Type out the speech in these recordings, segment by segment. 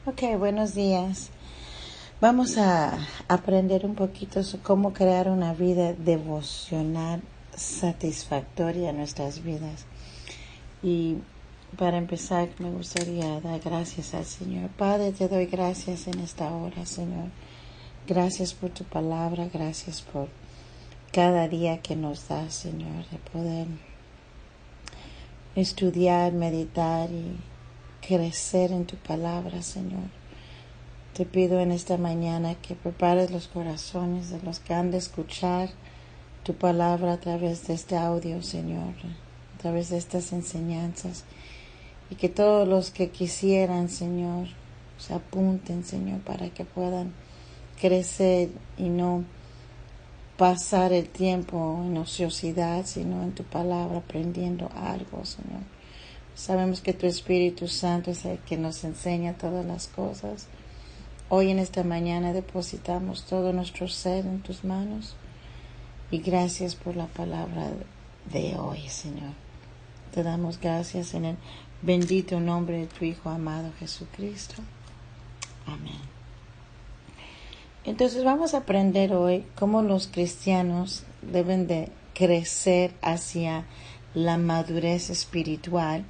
Ok, buenos días. Vamos a aprender un poquito sobre cómo crear una vida devocional satisfactoria en nuestras vidas. Y para empezar, me gustaría dar gracias al Señor. Padre, te doy gracias en esta hora, Señor. Gracias por tu palabra, gracias por cada día que nos das, Señor, de poder estudiar, meditar y crecer en tu palabra, Señor. Te pido en esta mañana que prepares los corazones de los que han de escuchar tu palabra a través de este audio, Señor, a través de estas enseñanzas, y que todos los que quisieran, Señor, se apunten, Señor, para que puedan crecer y no pasar el tiempo en ociosidad, sino en tu palabra, aprendiendo algo, Señor. Sabemos que tu Espíritu Santo es el que nos enseña todas las cosas. Hoy en esta mañana depositamos todo nuestro ser en tus manos y gracias por la palabra de hoy, Señor. Te damos gracias en el bendito nombre de tu Hijo amado Jesucristo. Amén. Entonces vamos a aprender hoy cómo los cristianos deben de crecer hacia la madurez espiritual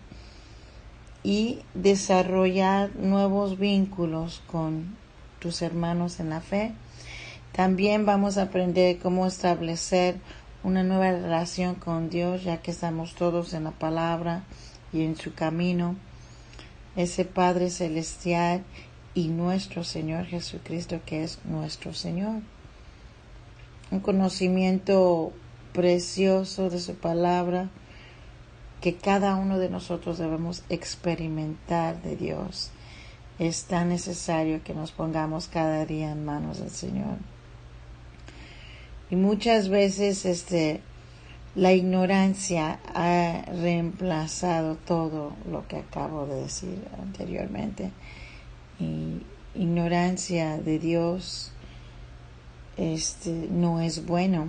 y desarrollar nuevos vínculos con tus hermanos en la fe. También vamos a aprender cómo establecer una nueva relación con Dios, ya que estamos todos en la palabra y en su camino. Ese Padre Celestial y nuestro Señor Jesucristo, que es nuestro Señor. Un conocimiento precioso de su palabra que cada uno de nosotros debemos experimentar de Dios. Es tan necesario que nos pongamos cada día en manos del Señor. Y muchas veces la ignorancia ha reemplazado todo lo que acabo de decir anteriormente. Y ignorancia de Dios no es bueno,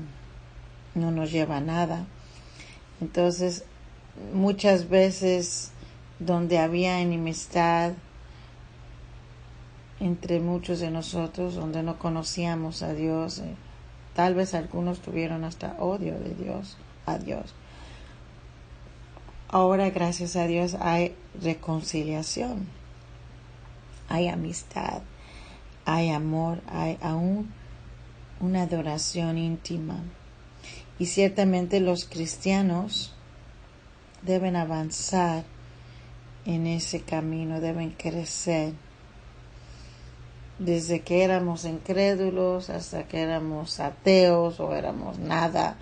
no nos lleva a nada. Entonces, muchas veces donde había enemistad entre muchos de nosotros, donde no conocíamos a Dios, tal vez algunos tuvieron hasta odio de Dios, a Dios. Ahora, gracias a Dios, hay reconciliación, hay amistad, hay amor, hay aún una adoración íntima. Y ciertamente los cristianos deben avanzar en ese camino, deben crecer. Desde que éramos incrédulos hasta que éramos ateos o éramos nada,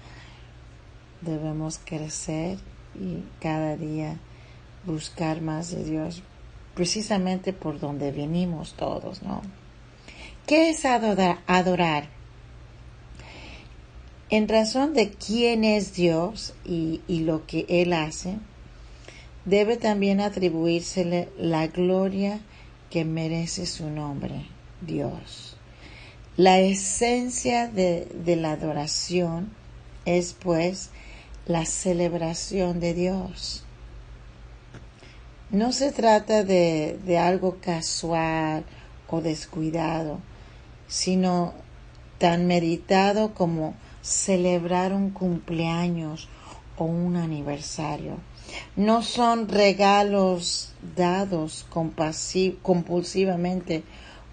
debemos crecer y cada día buscar más de Dios, precisamente por donde venimos todos, ¿no? ¿Qué es adorar? En razón de quién es Dios y lo que Él hace, debe también atribuírsele la gloria que merece su nombre, Dios. La esencia de la adoración es, pues, la celebración de Dios. No se trata de algo casual o descuidado, sino tan meditado como celebrar un cumpleaños o un aniversario. No son regalos dados compulsivamente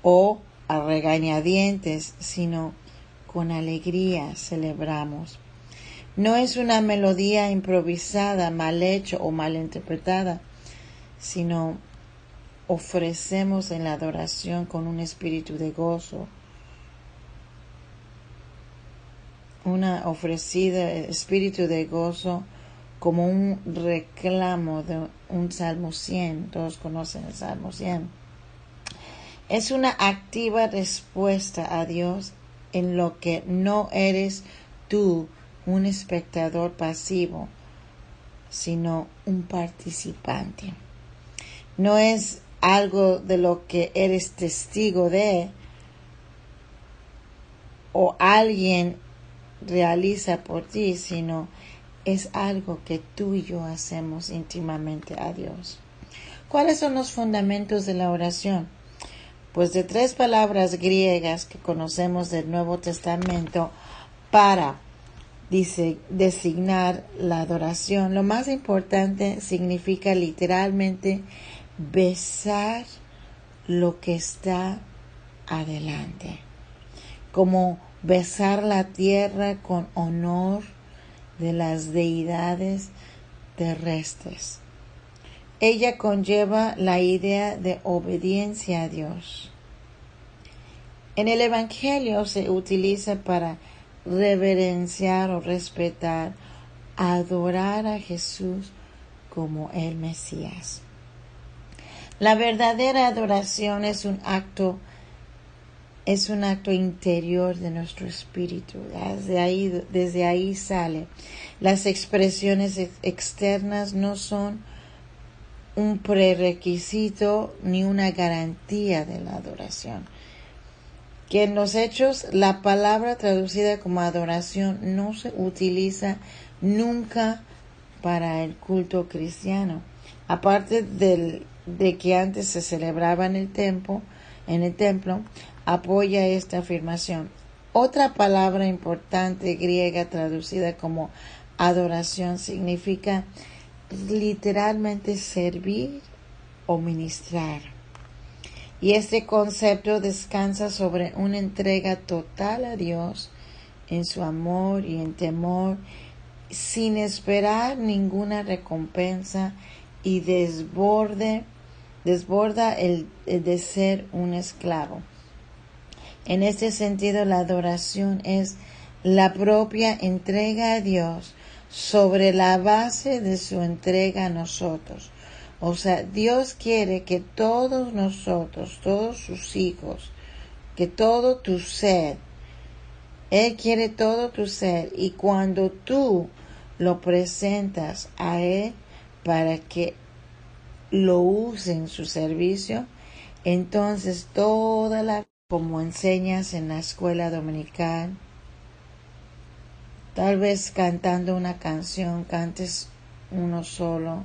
o a regañadientes, sino con alegría celebramos. No es una melodía improvisada, mal hecha o mal interpretada, sino ofrecemos en la adoración con un espíritu de gozo, una ofrecida espíritu de gozo como un reclamo de un Salmo 100. Todos conocen el Salmo 100. Es una activa respuesta a Dios en lo que no eres tú un espectador pasivo, sino un participante. No es algo de lo que eres testigo de o alguien realiza por ti, sino es algo que tú y yo hacemos íntimamente a Dios. ¿Cuáles son los fundamentos de la oración? pues de tres palabras griegas que conocemos del Nuevo Testamento para designar la adoración, lo más importante significa literalmente besar lo que está adelante, como besar la tierra con honor de las deidades terrestres. Ella conlleva la idea de obediencia a Dios. En el Evangelio se utiliza para reverenciar o respetar, adorar a Jesús como el Mesías. La verdadera adoración es un acto interior de nuestro espíritu. Desde ahí sale. Las expresiones externas no son un prerequisito ni una garantía de la adoración. Que en los hechos la palabra traducida como adoración no se utiliza nunca para el culto cristiano. Aparte de que antes se celebraba en el templo, apoya esta afirmación. Otra palabra importante griega traducida como adoración significa literalmente servir o ministrar. Y este concepto descansa sobre una entrega total a Dios en su amor y en temor, sin esperar ninguna recompensa, y desborda el de ser un esclavo. En este sentido, la adoración es la propia entrega a Dios sobre la base de su entrega a nosotros. O sea, Dios quiere que todos nosotros, todos sus hijos, que todo tu ser, Él quiere todo tu ser, y cuando tú lo presentas a Él para que lo use en su servicio, entonces como enseñas en la escuela dominical, tal vez cantando una canción, cantes uno solo,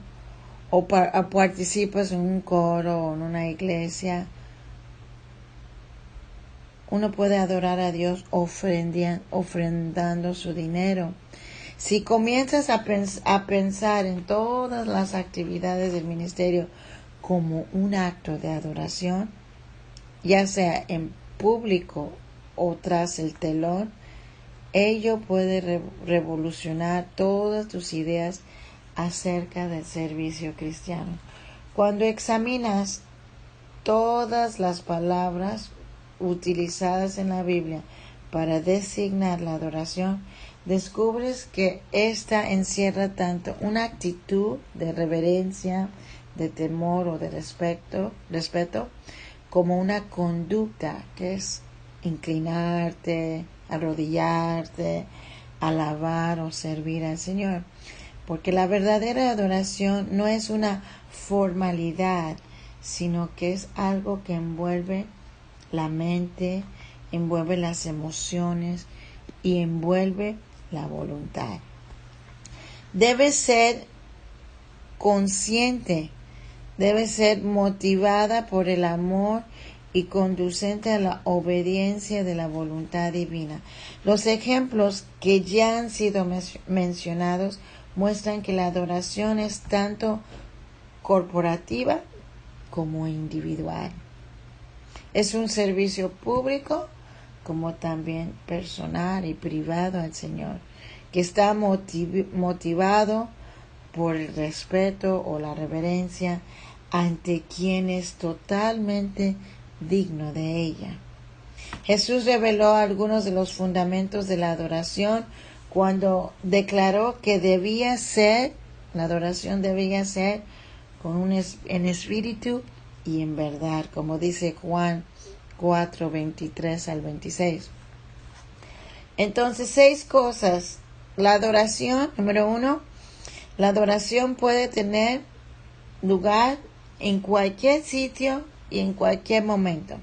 o participas en un coro o en una iglesia, uno puede adorar a Dios ofrendando su dinero. Si comienzas a pensar en todas las actividades del ministerio como un acto de adoración, ya sea en público o tras el telón, ello puede revolucionar todas tus ideas acerca del servicio cristiano. Cuando examinas todas las palabras utilizadas en la Biblia para designar la adoración, descubres que ésta encierra tanto una actitud de reverencia, de temor o de respeto, como una conducta que es inclinarte, arrodillarte, alabar o servir al Señor. Porque la verdadera adoración no es una formalidad, sino que es algo que envuelve la mente, envuelve las emociones y envuelve la voluntad. Debe ser consciente, debe ser motivada por el amor y conducente a la obediencia de la voluntad divina. Los ejemplos que ya han sido mencionados muestran que la adoración es tanto corporativa como individual. Es un servicio público como también personal y privado al Señor, que está motivado por el respeto o la reverencia ante quien es totalmente digno de ella. Jesús reveló algunos de los fundamentos de la adoración cuando declaró que la adoración debía ser en espíritu y en verdad, como dice Juan 4, 23 al 26. Entonces, 6 cosas. La adoración, número 1, la adoración puede tener lugar en cualquier sitio y en cualquier momento,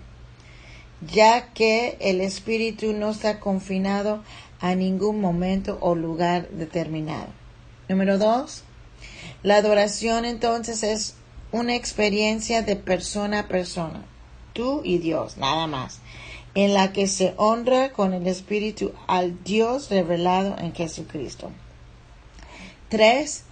ya que el espíritu no está confinado a ningún momento o lugar determinado. Número 2, la adoración entonces es una experiencia de persona a persona. tú y Dios, nada más, en la que se honra con el Espíritu al Dios revelado en Jesucristo. 3.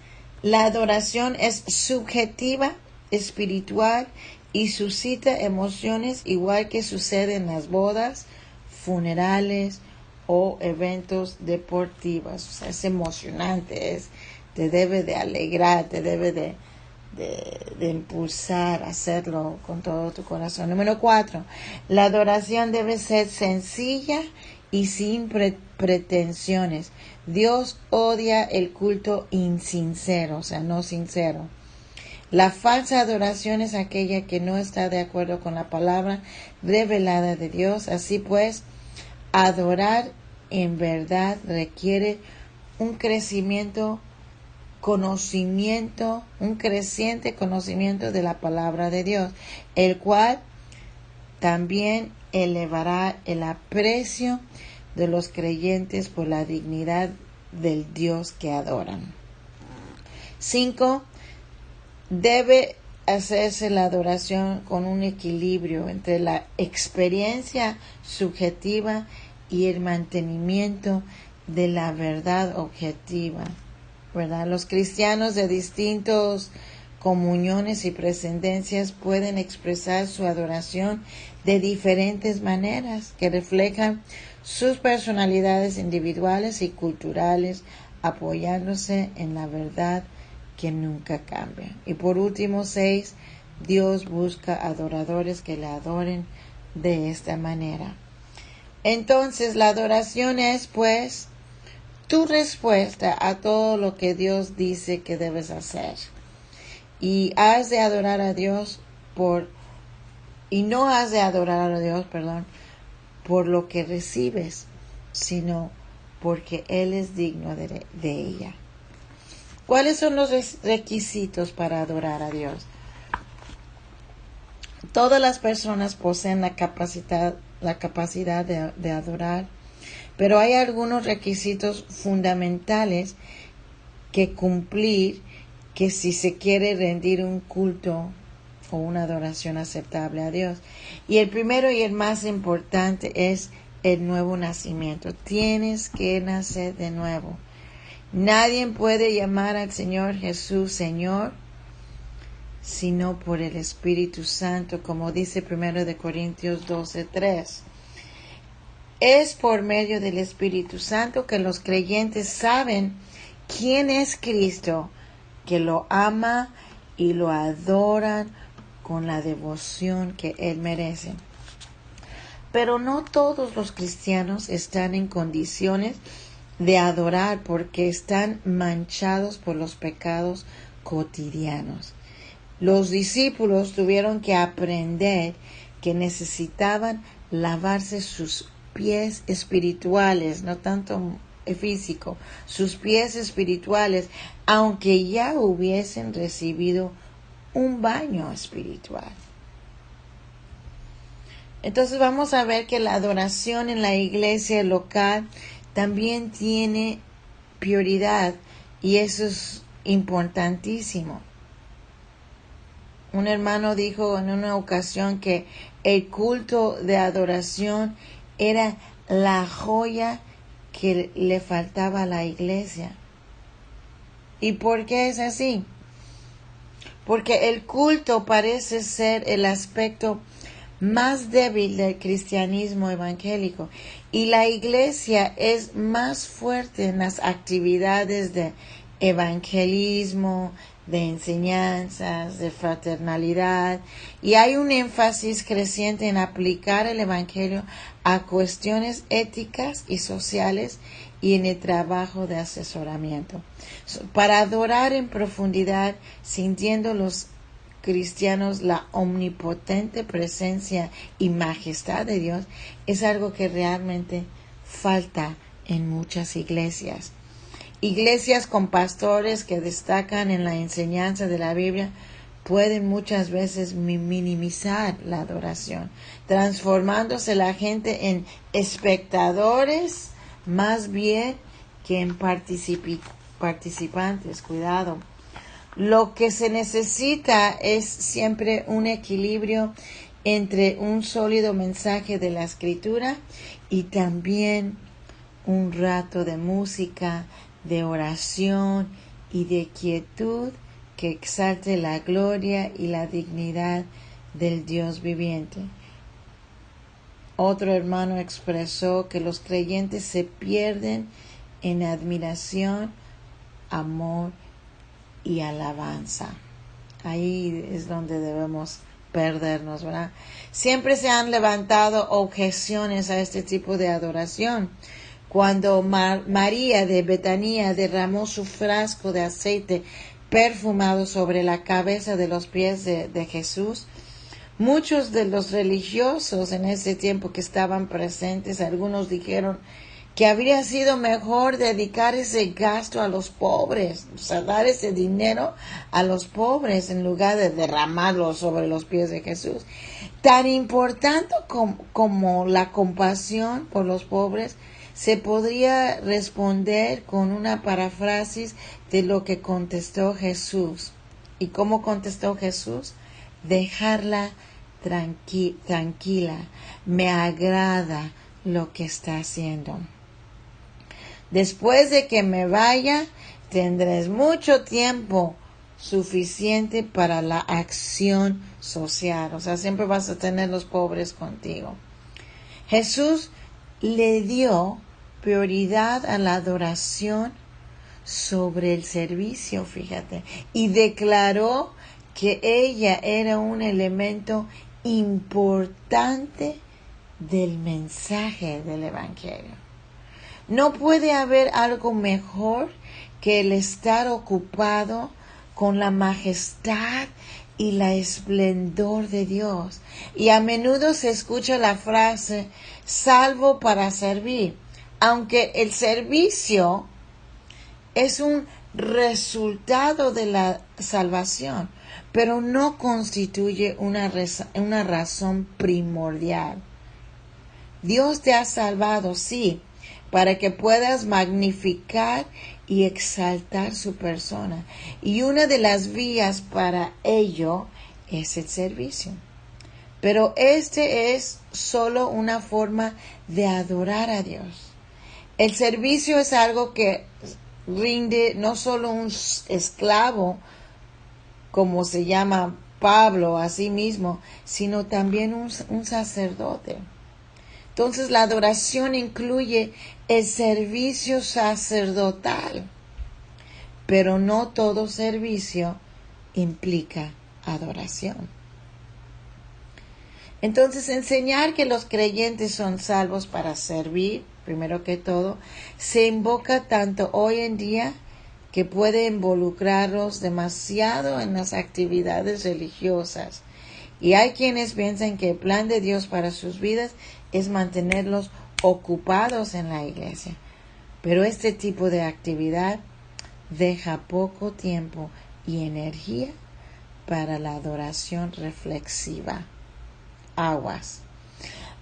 La adoración es subjetiva, espiritual y suscita emociones igual que sucede en las bodas, funerales o eventos deportivos. O sea, es emocionante, te debe de alegrar, te debe de impulsar a hacerlo con todo tu corazón. Número 4. La adoración debe ser sencilla y sin pretensiones. Dios odia el culto insincero, o sea, no sincero. La falsa adoración es aquella que no está de acuerdo con la palabra revelada de Dios. Así pues, adorar en verdad requiere un creciente conocimiento de la palabra de Dios, el cual también elevará el aprecio de los creyentes por la dignidad del Dios que adoran. 5. Debe hacerse la adoración con un equilibrio entre la experiencia subjetiva y el mantenimiento de la verdad objetiva, ¿verdad? Los cristianos de distintos comuniones y presidencias pueden expresar su adoración de diferentes maneras que reflejan sus personalidades individuales y culturales, apoyándose en la verdad que nunca cambia. Y por último, 6. Dios busca adoradores que le adoren de esta manera. Entonces, la adoración es, pues, tu respuesta a todo lo que Dios dice que debes hacer. Y no has de adorar a Dios por lo que recibes, sino porque Él es digno de ella. ¿Cuáles son los requisitos para adorar a Dios? Todas las personas poseen la capacidad de adorar, pero hay algunos requisitos fundamentales que cumplir que si se quiere rendir un culto o una adoración aceptable a Dios. Y el primero y el más importante es el nuevo nacimiento. Tienes que nacer de nuevo. Nadie puede llamar al Señor Jesús Señor sino por el Espíritu Santo, como dice 1 Corintios 12:3. Es por medio del Espíritu Santo que los creyentes saben quién es Cristo, que lo ama y lo adoran con la devoción que Él merece. Pero no todos los cristianos están en condiciones de adorar porque están manchados por los pecados cotidianos. Los discípulos tuvieron que aprender que necesitaban lavarse sus pies espirituales, no tanto físico, sus pies espirituales, aunque ya hubiesen recibido un baño espiritual. Entonces vamos a ver que la adoración en la iglesia local también tiene prioridad y eso es importantísimo. Un hermano dijo en una ocasión que el culto de adoración era la joya que le faltaba a la iglesia. ¿Y por qué es así? Porque el culto parece ser el aspecto más débil del cristianismo evangélico y la iglesia es más fuerte en las actividades de evangelismo, de enseñanzas, de fraternalidad, y hay un énfasis creciente en aplicar el evangelio a cuestiones éticas y sociales y en el trabajo de asesoramiento. Para adorar en profundidad, sintiendo los cristianos la omnipotente presencia y majestad de Dios, es algo que realmente falta en muchas iglesias. Iglesias con pastores que destacan en la enseñanza de la Biblia pueden muchas veces minimizar la adoración, transformándose la gente en espectadores más bien que en participantes. Cuidado. Lo que se necesita es siempre un equilibrio entre un sólido mensaje de la Escritura y también un rato de música, de oración y de quietud que exalte la gloria y la dignidad del Dios viviente. Otro hermano expresó que los creyentes se pierden en admiración, amor y alabanza. Ahí es donde debemos perdernos, ¿verdad? Siempre se han levantado objeciones a este tipo de adoración. Cuando María de Betania derramó su frasco de aceite perfumado sobre la cabeza de los pies de Jesús, muchos de los religiosos en ese tiempo que estaban presentes, algunos dijeron que habría sido mejor dedicar ese gasto a los pobres, o sea, dar ese dinero a los pobres en lugar de derramarlo sobre los pies de Jesús. Tan importante como la compasión por los pobres, se podría responder con una paráfrasis de lo que contestó Jesús. ¿Y cómo contestó Jesús? Dejarla tranquila, me agrada lo que está haciendo. Después de que me vaya, tendrás mucho tiempo suficiente para la acción social. O sea, siempre vas a tener los pobres contigo. Jesús le dio prioridad a la adoración sobre el servicio, fíjate, y declaró que ella era un elemento importante del mensaje del Evangelio. No puede haber algo mejor que el estar ocupado con la majestad y la esplendor de Dios. Y a menudo se escucha la frase, salvo para servir, aunque el servicio es un resultado de la salvación, pero no constituye una razón primordial. Dios te ha salvado, sí, para que puedas magnificar y exaltar su persona. Y una de las vías para ello es el servicio. Pero este es solo una forma de adorar a Dios. El servicio es algo que rinde no solo un esclavo, como se llama Pablo a sí mismo, sino también un sacerdote. Entonces la adoración incluye el servicio sacerdotal, pero no todo servicio implica adoración. Entonces enseñar que los creyentes son salvos para servir, primero que todo, se invoca tanto hoy en día que puede involucrarlos demasiado en las actividades religiosas. Y hay quienes piensan que el plan de Dios para sus vidas es mantenerlos ocupados en la iglesia. Pero este tipo de actividad deja poco tiempo y energía para la adoración reflexiva. Aguas.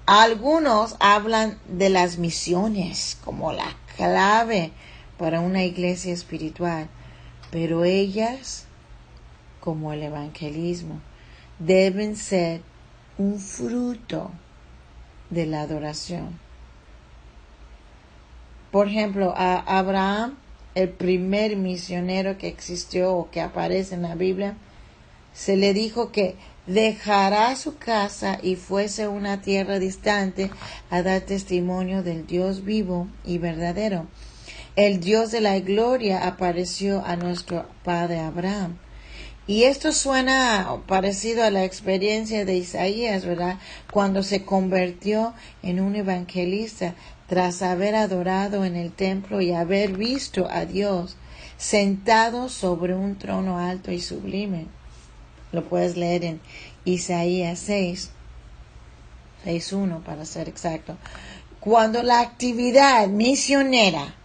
Algunos hablan de las misiones como la clave para una iglesia espiritual, pero ellas, como el evangelismo, deben ser un fruto de la adoración. Por ejemplo, a Abraham, el primer misionero que existió o que aparece en la Biblia, se le dijo que dejará su casa y fuese a una tierra distante a dar testimonio del Dios vivo y verdadero. El Dios de la gloria apareció a nuestro padre Abraham. Y esto suena parecido a la experiencia de Isaías, ¿verdad? Cuando se convirtió en un evangelista tras haber adorado en el templo y haber visto a Dios sentado sobre un trono alto y sublime. Lo puedes leer en Isaías 6:1 para ser exacto. Cuando la actividad misionera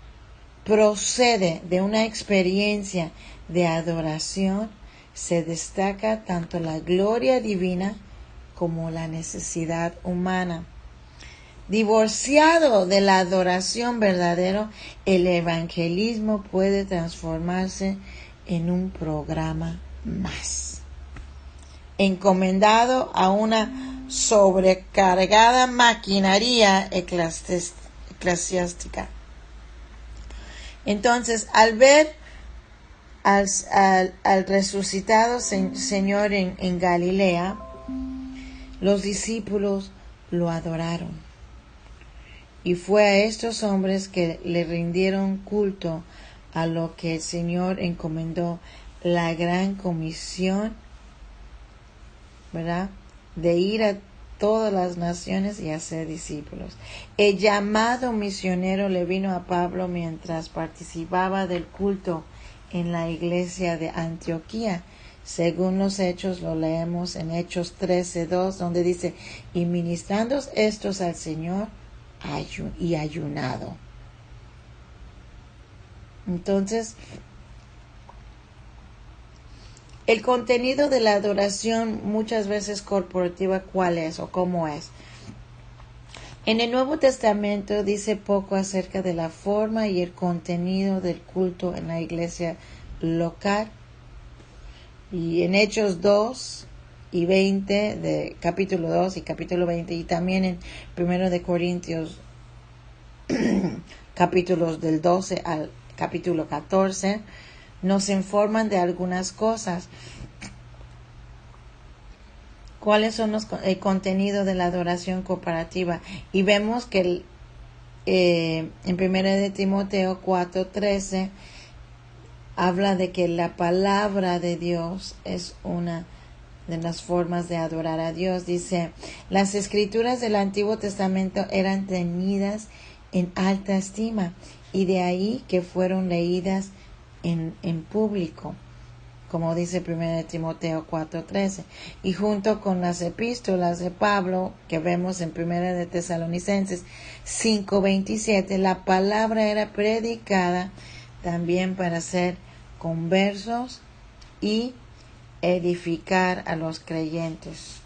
procede de una experiencia de adoración, se destaca tanto la gloria divina como la necesidad humana. Divorciado de la adoración verdadera, el evangelismo puede transformarse en un programa más, encomendado a una sobrecargada maquinaria eclesiástica. Entonces, al ver al resucitado Señor en Galilea, los discípulos lo adoraron. Y fue a estos hombres que le rindieron culto, a lo que el Señor encomendó la gran comisión, ¿verdad?, de ir a todas las naciones y hacer discípulos. El llamado misionero le vino a Pablo mientras participaba del culto en la iglesia de Antioquía. Según los Hechos, lo leemos en Hechos 13:2, donde dice: y ministrando estos al Señor y ayunado. Entonces, el contenido de la adoración muchas veces corporativa, ¿cuál es o cómo es? En el Nuevo Testamento dice poco acerca de la forma y el contenido del culto en la iglesia local. Y en Hechos 2 y 20, de capítulo 2 y capítulo 20, y también en 1 de Corintios, capítulos del 12 al capítulo 14, nos informan de algunas cosas. ¿Cuáles son el contenido de la adoración comparativa? Y vemos que en 1 de Timoteo 4:13 habla de que la palabra de Dios es una de las formas de adorar a Dios. Dice: las escrituras del Antiguo Testamento eran tenidas en alta estima, y de ahí que fueron leídas en público, como dice 1 Timoteo 4:13, y junto con las epístolas de Pablo que vemos en 1 de Tesalonicenses 5:27, la palabra era predicada también para hacer conversos y edificar a los creyentes.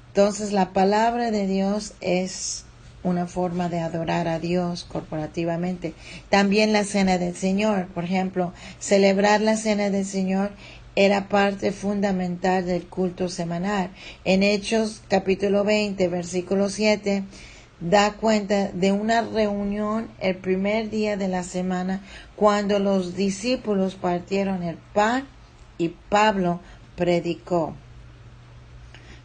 Entonces, la palabra de Dios es una forma de adorar a Dios corporativamente. También la cena del Señor, por ejemplo, celebrar la cena del Señor era parte fundamental del culto semanal. En Hechos capítulo 20, versículo 7, da cuenta de una reunión el primer día de la semana, cuando los discípulos partieron el pan y Pablo predicó.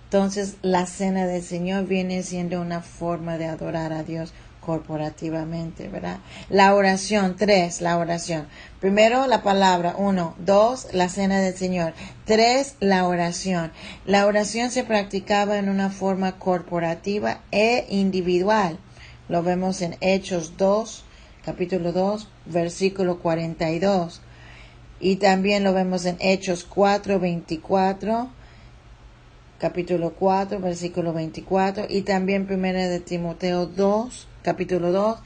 Entonces, la cena del Señor viene siendo una forma de adorar a Dios corporativamente, ¿verdad? La oración, 3, la oración. Primero, la palabra, 1. 2, la cena del Señor. 3, la oración. La oración se practicaba en una forma corporativa e individual. Lo vemos en Hechos 2, capítulo 2, versículo 42. Y también lo vemos en Hechos 4:24. Capítulo 4, versículo 24, y también 1 de Timoteo 2, capítulo 2,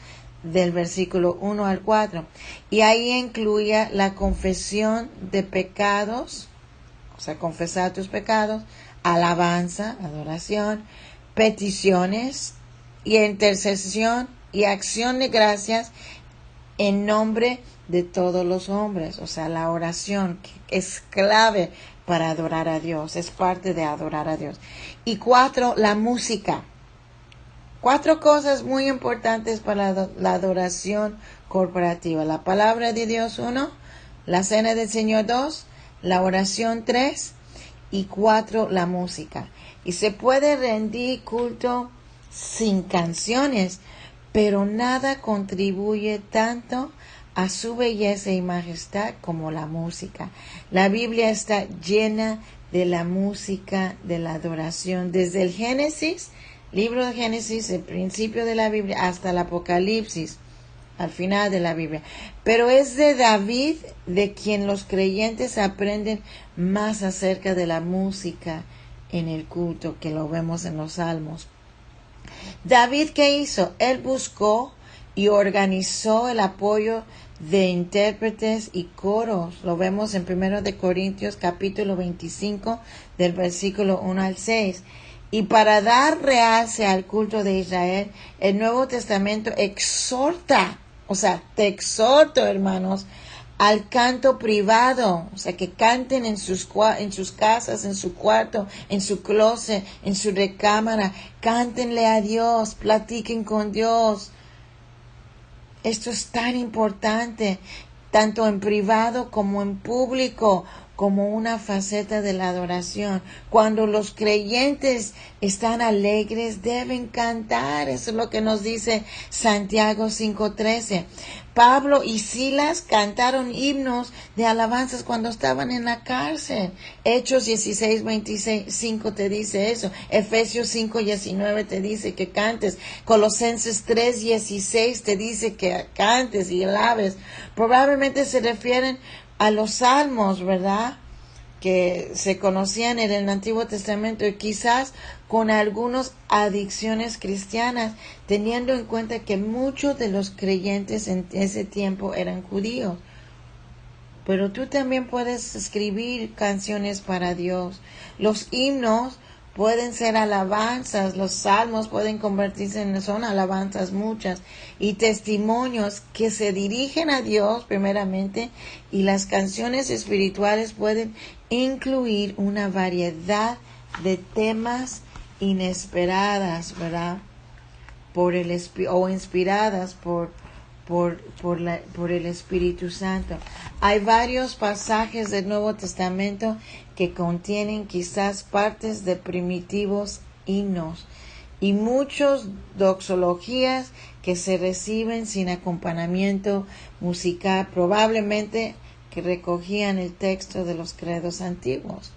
del versículo 1 al 4. Y ahí incluía la confesión de pecados, o sea, confesar tus pecados, alabanza, adoración, peticiones y intercesión y acción de gracias en nombre de todos los hombres. O sea, la oración es clave para adorar a Dios, es parte de adorar a Dios. Y 4, la música. 4 cosas muy importantes para la adoración corporativa: la palabra de Dios 1, la cena del Señor 2, la oración 3 y 4, la música. Y se puede rendir culto sin canciones, pero nada contribuye tanto a su belleza y majestad como la música. La Biblia está llena de la música de la adoración, desde el Génesis, libro de Génesis, el principio de la Biblia, hasta el Apocalipsis, al final de la Biblia. Pero es de David de quien los creyentes aprenden más acerca de la música en el culto, que lo vemos en los Salmos. David, ¿qué hizo? Él buscó y organizó el apoyo de intérpretes y coros. Lo vemos en 1 de Corintios capítulo 25 del versículo 1 al 6. Y para dar realce al culto de Israel, el Nuevo Testamento exhorta, o sea, te exhorto, hermanos, al canto privado, o sea, que canten en sus casas, en su cuarto, en su closet, en su recámara. Cántenle a Dios, platiquen con Dios. Esto es tan importante, tanto en privado como en público, como una faceta de la adoración. Cuando los creyentes están alegres, deben cantar. Eso es lo que nos dice Santiago 5:13. Pablo y Silas cantaron himnos de alabanzas cuando estaban en la cárcel. Hechos 16:25 te dice eso. Efesios 5:19 te dice que cantes. Colosenses 3:16 te dice que cantes y alabes. Probablemente se refieren a los salmos, ¿verdad?, que se conocían en el Antiguo Testamento, y quizás con algunas adicciones cristianas, teniendo en cuenta que muchos de los creyentes en ese tiempo eran judíos. Pero tú también puedes escribir canciones para Dios. Los himnos pueden ser alabanzas, los salmos pueden convertirse son alabanzas muchas, y testimonios que se dirigen a Dios primeramente, y las canciones espirituales pueden incluir una variedad de temas inesperadas, ¿verdad? O inspiradas por el Espíritu Santo. Hay varios pasajes del Nuevo Testamento que contienen quizás partes de primitivos himnos y muchos doxologías que se reciben sin acompañamiento musical, probablemente que recogían el texto de los credos antiguos.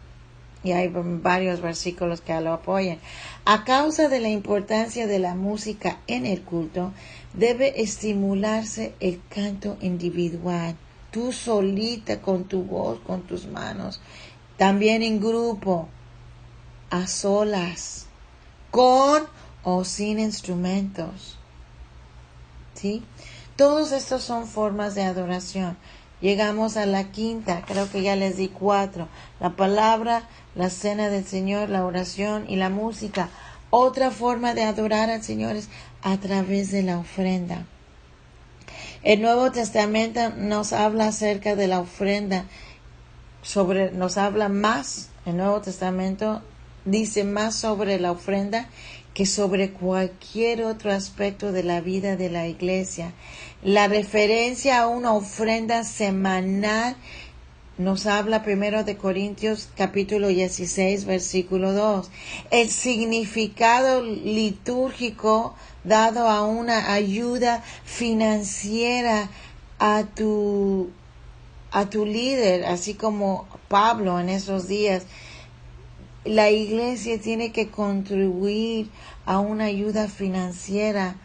Y hay varios versículos que lo apoyan. A causa de la importancia de la música en el culto, debe estimularse el canto individual, tú solita con tu voz, con tus manos, también en grupo, a solas, con o sin instrumentos. ¿Sí? Todos estos son formas de adoración. Llegamos a la quinta, creo que ya les di 4. La palabra, la cena del Señor, la oración y la música. Otra forma de adorar al Señor es a través de la ofrenda. El Nuevo Testamento nos habla acerca de la ofrenda, nos habla más, el Nuevo Testamento dice más sobre la ofrenda que sobre cualquier otro aspecto de la vida de la iglesia. La referencia a una ofrenda semanal nos habla 1 de Corintios capítulo 16 versículo 2. El significado litúrgico dado a una ayuda financiera a tu líder, así como Pablo en esos días. La iglesia tiene que contribuir a una ayuda financiera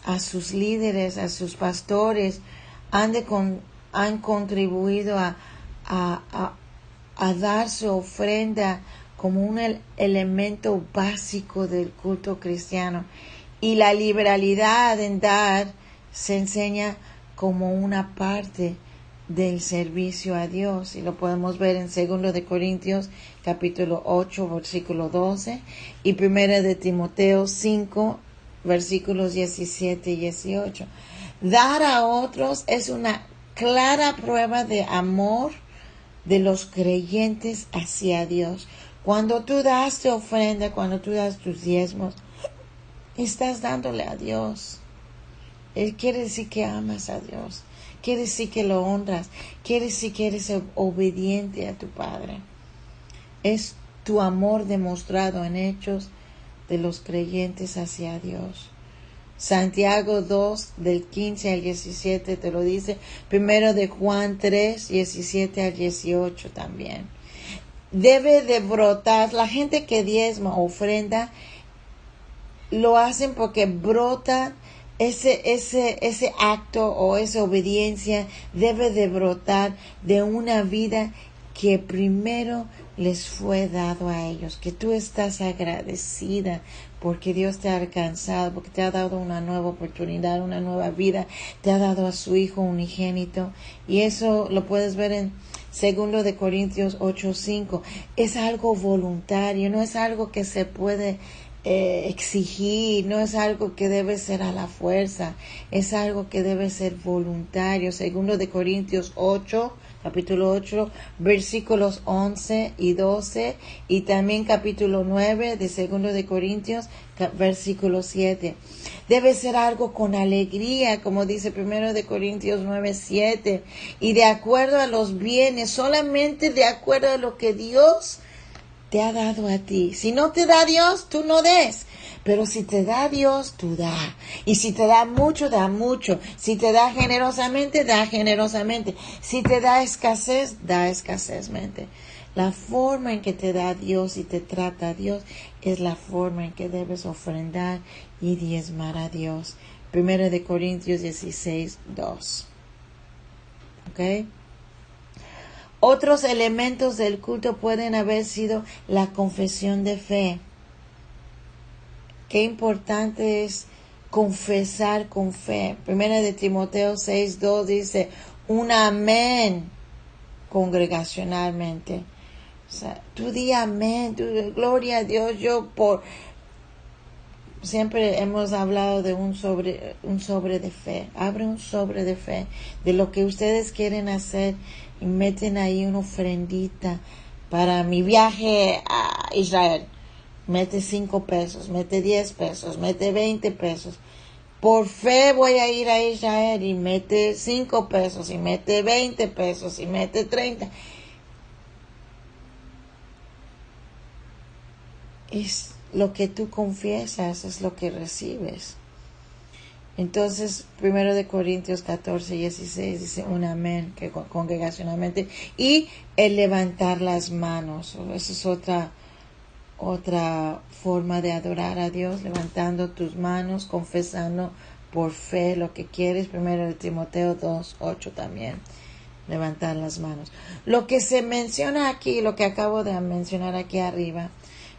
a sus líderes, a sus pastores. Han contribuido a dar su ofrenda como un elemento básico del culto cristiano. Y la liberalidad en dar se enseña como una parte del servicio a Dios, y lo podemos ver en 2 de Corintios capítulo 8 versículo 12 y 1 de Timoteo 5 versículos 17 y 18. Dar a otros es una clara prueba de amor de los creyentes hacia Dios. Cuando tú das tu ofrenda, cuando tú das tus diezmos, estás dándole a Dios. Él quiere decir que amas a Dios. Quiere decir que lo honras. Quiere decir que eres obediente a tu Padre. Es tu amor demostrado en hechos de los creyentes hacia Dios. Santiago 2, del 15 al 17 te lo dice. 1 de Juan 3, 17 al 18 también. Debe de brotar. La gente que diezma o ofrenda lo hacen porque brota. Ese acto o esa obediencia debe de brotar de una vida que primero les fue dado a ellos, que tú estás agradecida porque Dios te ha alcanzado, porque te ha dado una nueva oportunidad, una nueva vida, te ha dado a su Hijo unigénito, y eso lo puedes ver en 2 de Corintios 8:5. Es algo voluntario, no es algo que se puede exigir, no es algo que debe ser a la fuerza, es algo que debe ser voluntario. Segundo de Corintios 8, capítulo 8, versículos 11 y 12, y también capítulo 9 de Segundo de Corintios, versículo 7. Debe ser algo con alegría, como dice Primero de Corintios 9, 7, y de acuerdo a los bienes, solamente de acuerdo a lo que Dios te ha dado a ti. Si no te da Dios, tú no des. Pero si te da Dios, tú da. Y si te da mucho, da mucho. Si te da generosamente, da generosamente. Si te da escasez, da escasezmente. La forma en que te da Dios y te trata a Dios es la forma en que debes ofrendar y diezmar a Dios. 1 Corintios 16, 2. ¿Ok? Otros elementos del culto pueden haber sido la confesión de fe. Qué importante es confesar con fe. Primera de Timoteo 6:2 dice, un amén congregacionalmente. O sea, tú di amén, gloria a Dios. Siempre hemos hablado de un sobre de fe. Abre un sobre de fe de lo que ustedes quieren hacer y meten ahí una ofrendita para mi viaje a Israel. Mete 5 pesos, mete 10 pesos, mete 20 pesos. Por fe voy a ir a Israel y mete 5 pesos y mete 20 pesos y mete 30. Es lo que tú confiesas, es lo que recibes. Entonces, 1 Corintios 14, 16 dice un amén que congregacionalmente, y el levantar las manos. Esa es otra forma de adorar a Dios, levantando tus manos, confesando por fe lo que quieres. 1 Timoteo 2, 8 también, levantar las manos. Lo que se menciona aquí, lo que acabo de mencionar aquí arriba,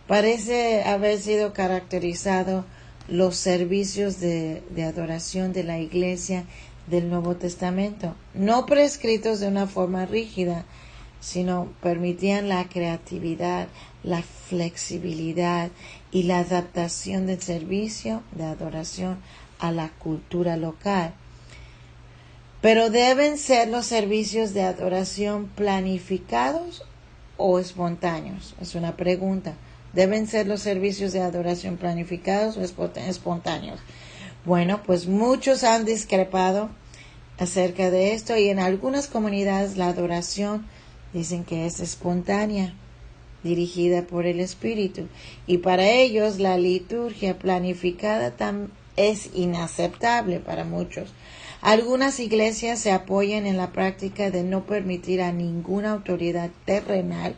parece haber sido caracterizado los servicios de adoración de la Iglesia del Nuevo Testamento, no prescritos de una forma rígida, sino permitían la creatividad, la flexibilidad y la adaptación del servicio de adoración a la cultura local. Pero ¿deben ser los servicios de adoración planificados o espontáneos? Es una pregunta. ¿Deben ser los servicios de adoración planificados o espontáneos? Bueno, pues muchos han discrepado acerca de esto, y en algunas comunidades la adoración dicen que es espontánea, dirigida por el Espíritu, y para ellos la liturgia planificada es inaceptable para muchos. Algunas iglesias se apoyan en la práctica de no permitir a ninguna autoridad terrenal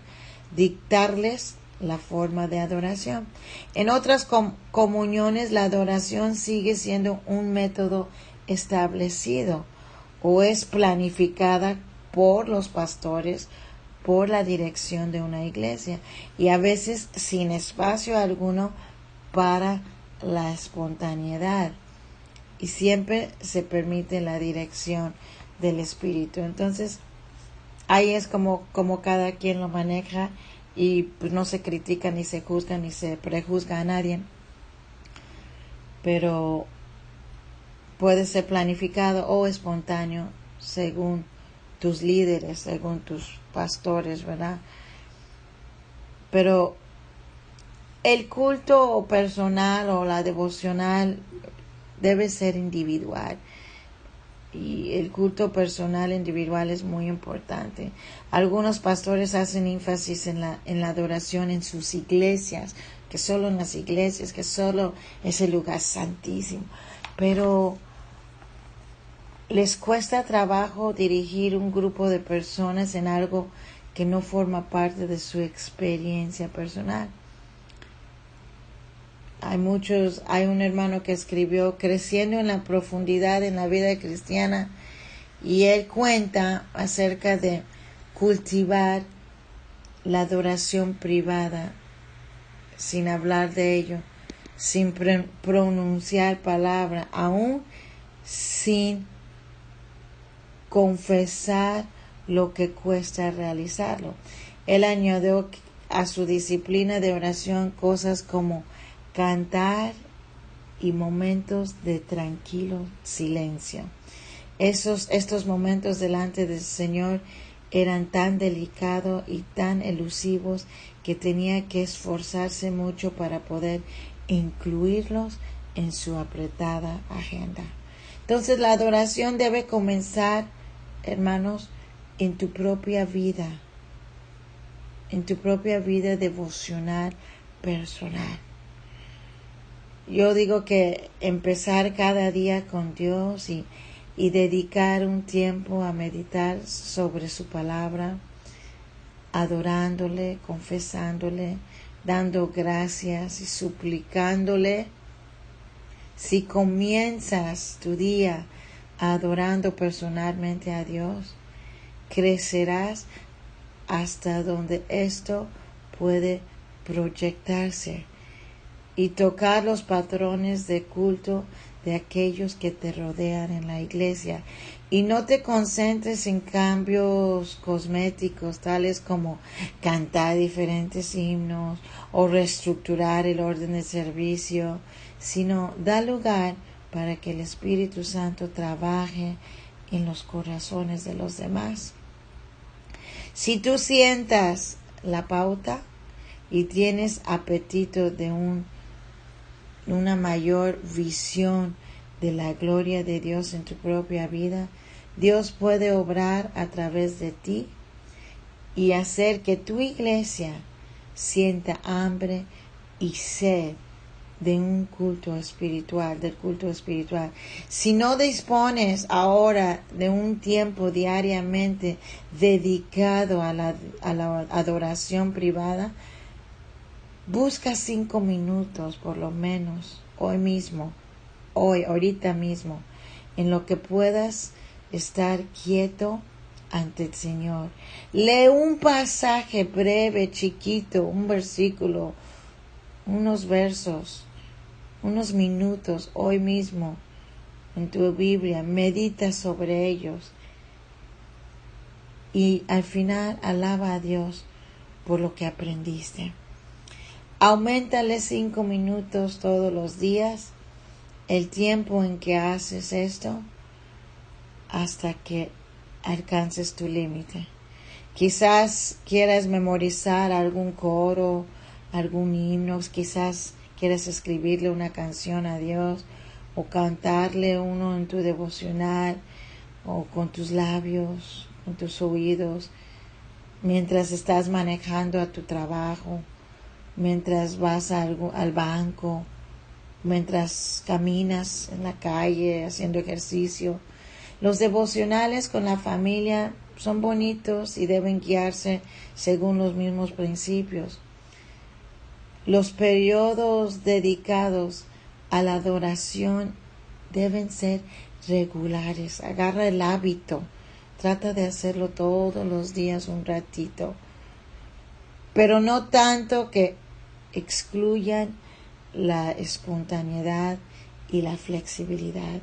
dictarles la forma de adoración. En otras comuniones la adoración sigue siendo un método establecido o es planificada por los pastores, por la dirección de una iglesia, y a veces sin espacio alguno para la espontaneidad, y siempre se permite la dirección del Espíritu. Entonces ahí es como cada quien lo maneja, y pues no se critica, ni se juzga, ni se prejuzga a nadie, pero puede ser planificado o espontáneo según tus líderes, según tus pastores, ¿verdad? Pero el culto personal o la devocional debe ser individual. Y el culto personal individual es muy importante. Algunos pastores hacen énfasis en la adoración en sus iglesias, que solo en las iglesias, que solo es el lugar santísimo. Pero les cuesta trabajo dirigir un grupo de personas en algo que no forma parte de su experiencia personal. Hay un hermano que escribió Creciendo en la profundidad en la vida cristiana, y él cuenta acerca de cultivar la adoración privada sin hablar de ello, sin pronunciar palabra, aún sin confesar lo que cuesta realizarlo. Él añadió a su disciplina de oración cosas como cantar y momentos de tranquilo silencio. Estos momentos delante del Señor eran tan delicados y tan elusivos que tenía que esforzarse mucho para poder incluirlos en su apretada agenda. Entonces la adoración debe comenzar, hermanos, en tu propia vida devocional personal. Yo digo que empezar cada día con Dios y dedicar un tiempo a meditar sobre su palabra, adorándole, confesándole, dando gracias y suplicándole. Si comienzas tu día adorando personalmente a Dios, crecerás hasta donde esto puede proyectarse y tocar los patrones de culto de aquellos que te rodean en la iglesia. Y no te concentres en cambios cosméticos, tales como cantar diferentes himnos o reestructurar el orden de servicio, sino da lugar para que el Espíritu Santo trabaje en los corazones de los demás. Si tú sientas la pauta y tienes apetito de una mayor visión de la gloria de Dios en tu propia vida, Dios puede obrar a través de ti y hacer que tu iglesia sienta hambre y sed del culto espiritual. Si no dispones ahora de un tiempo diariamente dedicado a la adoración privada, busca 5 minutos por lo menos ahorita mismo, en lo que puedas estar quieto ante el Señor. Lee un pasaje breve, chiquito, un versículo, unos versos, unos minutos hoy mismo en tu Biblia. Medita sobre ellos y al final alaba a Dios por lo que aprendiste. Auméntale 5 minutos todos los días el tiempo en que haces esto hasta que alcances tu límite. Quizás quieras memorizar algún coro, algún himno, quizás quieras escribirle una canción a Dios o cantarle uno en tu devocional o con tus labios, con tus oídos, mientras estás manejando a tu trabajo, mientras vas al banco, mientras caminas en la calle haciendo ejercicio. Los devocionales con la familia son bonitos y deben guiarse según los mismos principios. Los periodos dedicados a la adoración deben ser regulares. Agarra el hábito. Trata de hacerlo todos los días un ratito. Pero no tanto que excluyan la espontaneidad y la flexibilidad.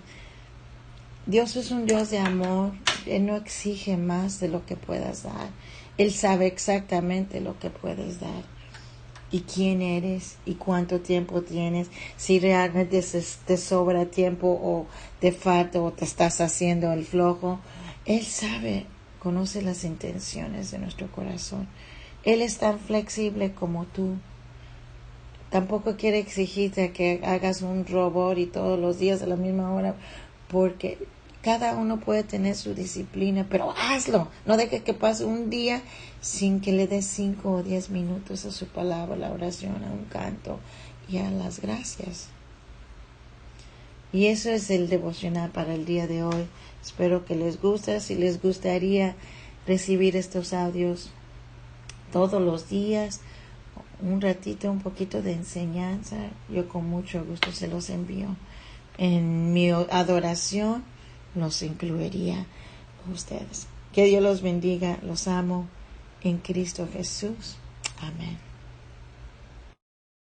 Dios es un Dios de amor. Él no exige más de lo que puedas dar. Él sabe exactamente lo que puedes dar y quién eres y cuánto tiempo tienes, si realmente te sobra tiempo o te falta o te estás haciendo el flojo. Él sabe, conoce las intenciones de nuestro corazón. Él es tan flexible como tú. Tampoco quiere exigirte que hagas un robot y todos los días a la misma hora, porque cada uno puede tener su disciplina, pero hazlo. No deje que pase un día sin que le des 5 o 10 minutos a su palabra, a la oración, a un canto y a las gracias. Y eso es el devocional para el día de hoy. Espero que les guste. Si les gustaría recibir estos audios todos los días, un ratito, un poquito de enseñanza, yo con mucho gusto se los envío. En mi adoración los incluiría a ustedes. Que Dios los bendiga. Los amo en Cristo Jesús. Amén.